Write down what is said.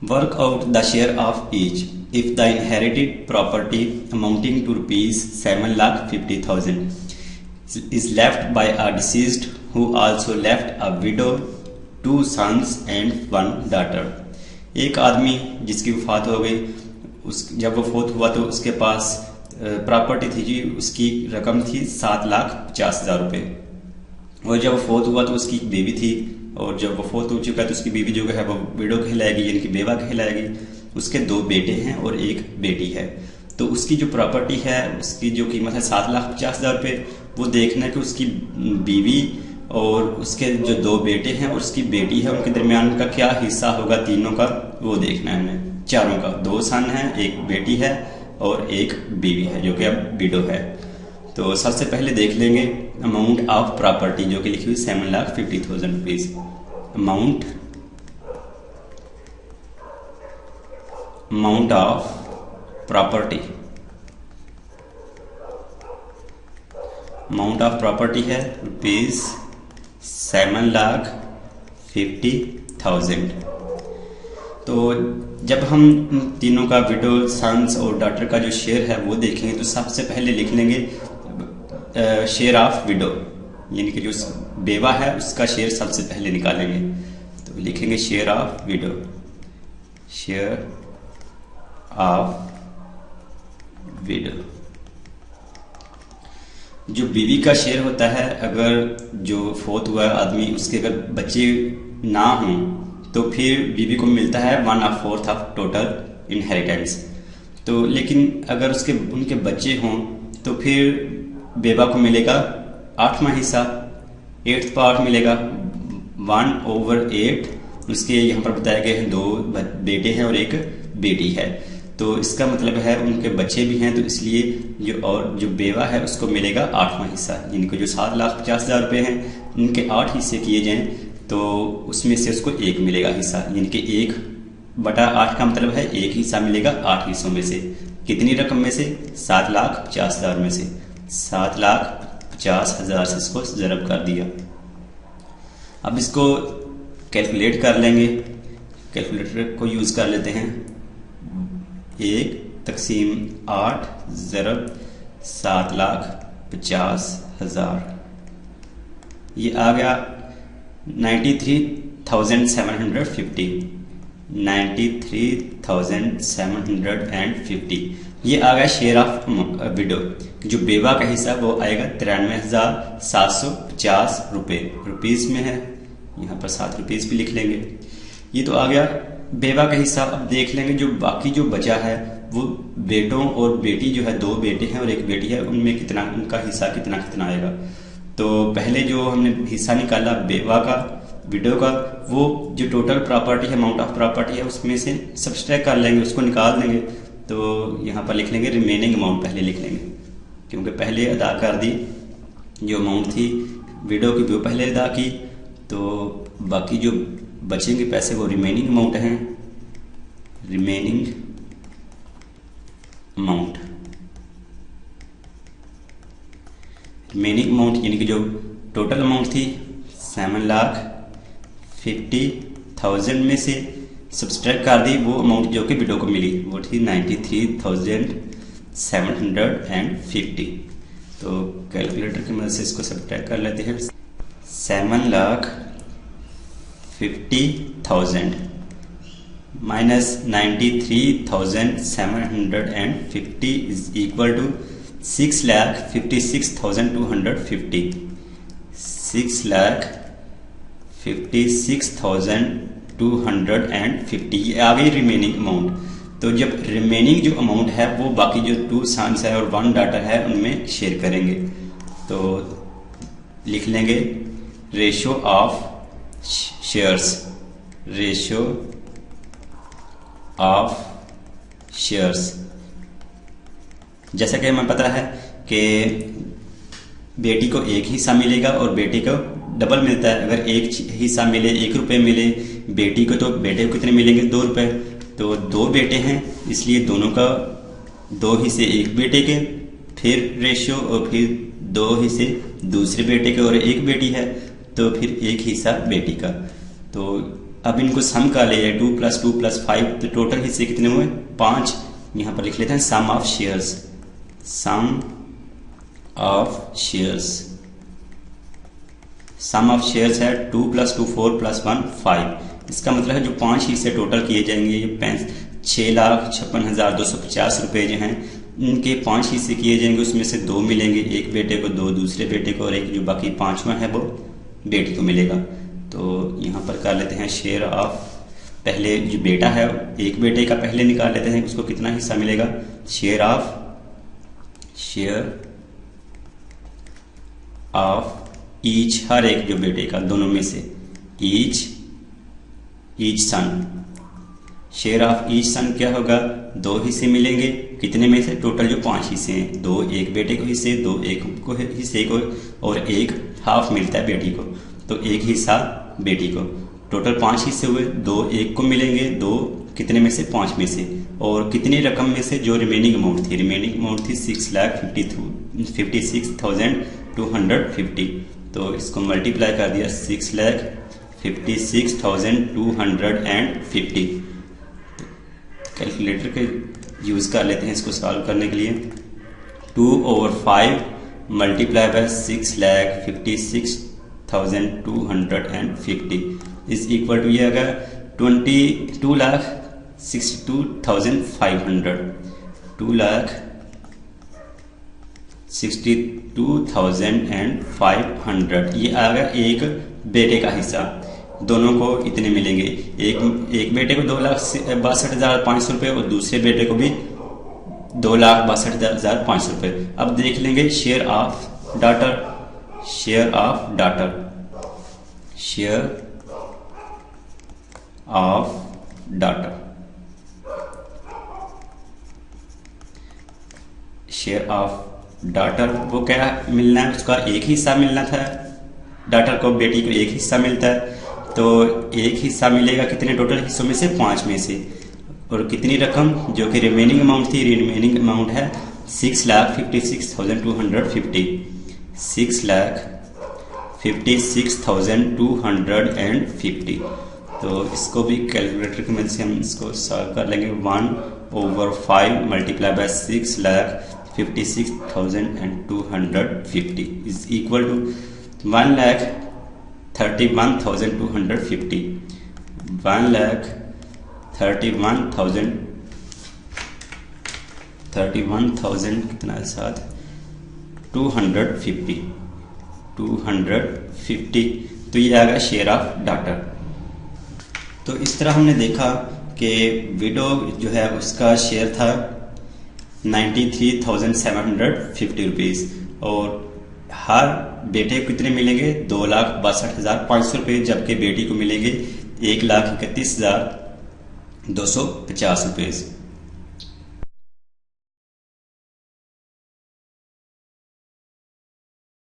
Work out the share of each. If the inherited property amounting to rupees 7,50,000 is left by a deceased who also left a widow, 2 sons and 1 daughter. एक आदमी जिसकी वफात हो गई, जब वो फोत हुआ तो उसके पास प्रॉपर्टी थी जी, उसकी रकम थी 7,50,000 रुपये। और जब वो फोत हुआ तो उसकी बेबी थी, और जब वो फोत हो चुका है तो उसकी बीवी जो है वो विडो कहलाएगी, यानी कि बेवा कहलाएगी। उसके 2 बेटे हैं और 1 बेटी है। तो उसकी जो प्रॉपर्टी है उसकी जो कीमत है 7,50,000 रुपये। वो देखना है कि उसकी बीवी और उसके जो 2 बेटे हैं और उसकी बेटी है, उनके दरमियान का क्या हिस्सा होगा तीनों का, वो देखना है हमें। चारों का, 2 सन हैं, 1 बेटी है और 1 बीवी है जो कि अब विडो है। तो सबसे पहले देख लेंगे अमाउंट ऑफ प्रॉपर्टी जो कि लिखी हुई 7,50,000 rupees. Amount of property, amount of property है रुपीज 7,50,000। तो जब हम तीनों का विडो, सन्स और डॉटर का जो शेयर है वो देखेंगे तो सबसे पहले लिख लेंगे शेयर ऑफ विडो, यानी कि जो बेवा है उसका शेयर सबसे पहले निकालेंगे। तो लिखेंगे share of window, share of window. जो बीवी का शेयर होता है, अगर जो फोत हुआ आदमी उसके अगर बच्चे ना हों तो फिर बीवी को मिलता है 1/4 ऑफ टोटल इनहेरिटेंस। तो लेकिन अगर उनके बच्चे हों तो फिर बेवा को मिलेगा 8वां हिस्सा, 8th पार्ट मिलेगा 1/8। उसके यहाँ पर बताया गया है 2 बेटे हैं और 1 बेटी है। तो इसका मतलब है उनके बच्चे भी हैं, तो इसलिए जो बेवा है उसको मिलेगा 8वां हिस्सा, यानी कि जो 7,50,000 रुपये हैं उनके 8 हिस्से किए जाएं तो उसमें से उसको 1 मिलेगा हिस्सा, यानी कि 1/8 का मतलब है 1 हिस्सा मिलेगा 8 हिस्सों में से। कितनी रकम में से? 7,50,000 में से। 7,50,000 से इसको ज़रब कर दिया। अब इसको कैलकुलेट कर लेंगे, कैलकुलेटर को यूज़ कर लेते हैं। 1/8 ज़रब 7,50,000, ये आ गया 93,750। 93,750 ये आ गया शेयर ऑफ विडो। जो बेवा का हिस्सा वो आएगा 93,750 रुपये, रुपीज में है, यहाँ पर 7 रुपीज भी लिख लेंगे। ये तो आ गया बेवा का हिस्सा। अब देख लेंगे जो बाकी जो बचा है वो बेटों और बेटी जो है, 2 बेटे हैं और 1 बेटी है, उनमें कितना, उनका हिस्सा कितना कितना आएगा। तो पहले जो हमने हिस्सा निकाला बेवा का, विडो का, वो जो टोटल प्रॉपर्टी है, अमाउंट ऑफ प्रॉपर्टी है, उसमें से सब्सट्रैक्ट कर लेंगे, उसको निकाल देंगे। तो यहाँ पर लिख लेंगे रिमेनिंग अमाउंट पहले लिख लेंगे, क्योंकि पहले अदा कर दी जो अमाउंट थी विडो की वो पहले अदा की, तो बाकी जो बचेंगे पैसे वो रिमेनिंग अमाउंट हैं। रिमेनिंग अमाउंट, रिमेनिंग अमाउंट यानी कि जो टोटल अमाउंट थी 7,50,000 में से सब्सट्रैक्ट कर दी वो अमाउंट जो कि विडो को मिली, वो थी 93,750। तो कैलकुलेटर की मदद से इसको सब्ट्रैक्ट कर लेते हैं। 7,50,000 माइनस 93,750 इज इक्वल टू 6,56,250। 6,56,250 ये आ गई रिमेनिंग अमाउंट। तो जब रिमेनिंग जो अमाउंट है वो बाकी जो 2 सन्स है और 1 डॉटर है उनमें शेयर करेंगे। तो लिख लेंगे ratio of shares, ratio of shares. जैसा कि हमें पता है कि बेटी को 1 हिस्सा मिलेगा और बेटे को डबल मिलता है। अगर 1 हिस्सा मिले, 1 रुपये मिले बेटी को, तो बेटे को कितने मिलेंगे? 2 रुपये। तो 2 बेटे हैं इसलिए दोनों का 2 हिस्से 1 बेटे के, फिर रेशियो, और फिर 2 हिस्से दूसरे बेटे के और 1 बेटी है तो फिर 1 हिस्सा बेटी का। तो अब इनको सम का ले 2 + 2 + 5, तो टोटल हिस्से कितने हुए 5। यहां पर लिख लेते हैं sum of shares, sum of shares, sum of shares है 2 + 2 4 + 1 5। इसका मतलब है जो 5 हिस्से टोटल किए जाएंगे, ये 6,56,250 रुपये जो हैं इनके 5 हिस्से किए जाएंगे, उसमें से 2 मिलेंगे, एक बेटे को, 2 दूसरे बेटे को, और एक जो बाकी 5वां है वो बेटी को मिलेगा। तो यहाँ पर कर लेते हैं शेयर ऑफ, पहले जो बेटा है एक बेटे का पहले निकाल लेते हैं, उसको कितना हिस्सा मिलेगा, शेयर ऑफ ईच, हर एक जो बेटे का दोनों में से, each son, share of each son क्या होगा, 2 हिस्से मिलेंगे, कितने में से, टोटल जो 5 हिस्से हैं, 2 एक बेटे को हिस्से, 2 एक को हिस्से को, और एक हाफ मिलता है बेटी को, तो एक हिस्सा बेटी को, टोटल 5 हिस्से हुए, 2 एक को मिलेंगे, 2 कितने में से, 5 में से, और कितनी रकम में से, जो रिमेनिंग अमाउंट थी 6,56,250, तो इसको मल्टीप्लाई कर दिया 6,56,250। कैलकुलेटर के यूज कर लेते हैं इसको सॉल्व करने के लिए। 2/5 multiply by 6,56,250 is equal to, ये अगर 2,62,500, 2,62,500 ये आएगा एक बेटे का हिस्सा, दोनों को इतने मिलेंगे, एक बेटे को 2,62,500 रुपये और दूसरे बेटे को भी 2,62,500 रुपये। अब देख लेंगे share of daughter, share of daughter, share of daughter, share of daughter वो क्या मिलना है, उसका एक हिस्सा मिलना था, डॉटर को, बेटी को एक हिस्सा मिलता है, तो एक हिस्सा मिलेगा कितने टोटल हिस्सों में से, 5 में से, और कितनी रकम, जो कि रिमेनिंग अमाउंट थी, रिमेनिंग अमाउंट है 6,56,250, 6,56,250। तो इसको भी कैलकुलेटर की मदद से हम इसको सॉल्व कर लेंगे। 1/5 multiply by 6,56,250 is equal to 1,31,250, 1,31,000 कितना साथ 250, तो ये आएगा शेयर ऑफ डॉटर। तो इस तरह हमने देखा कि विडो जो है उसका शेयर था 93,750 रुपीज़, और हर बेटे को कितने मिलेंगे, 2,62,500 रुपये, जबकि बेटी को मिलेंगे 1,31,250 रुपये।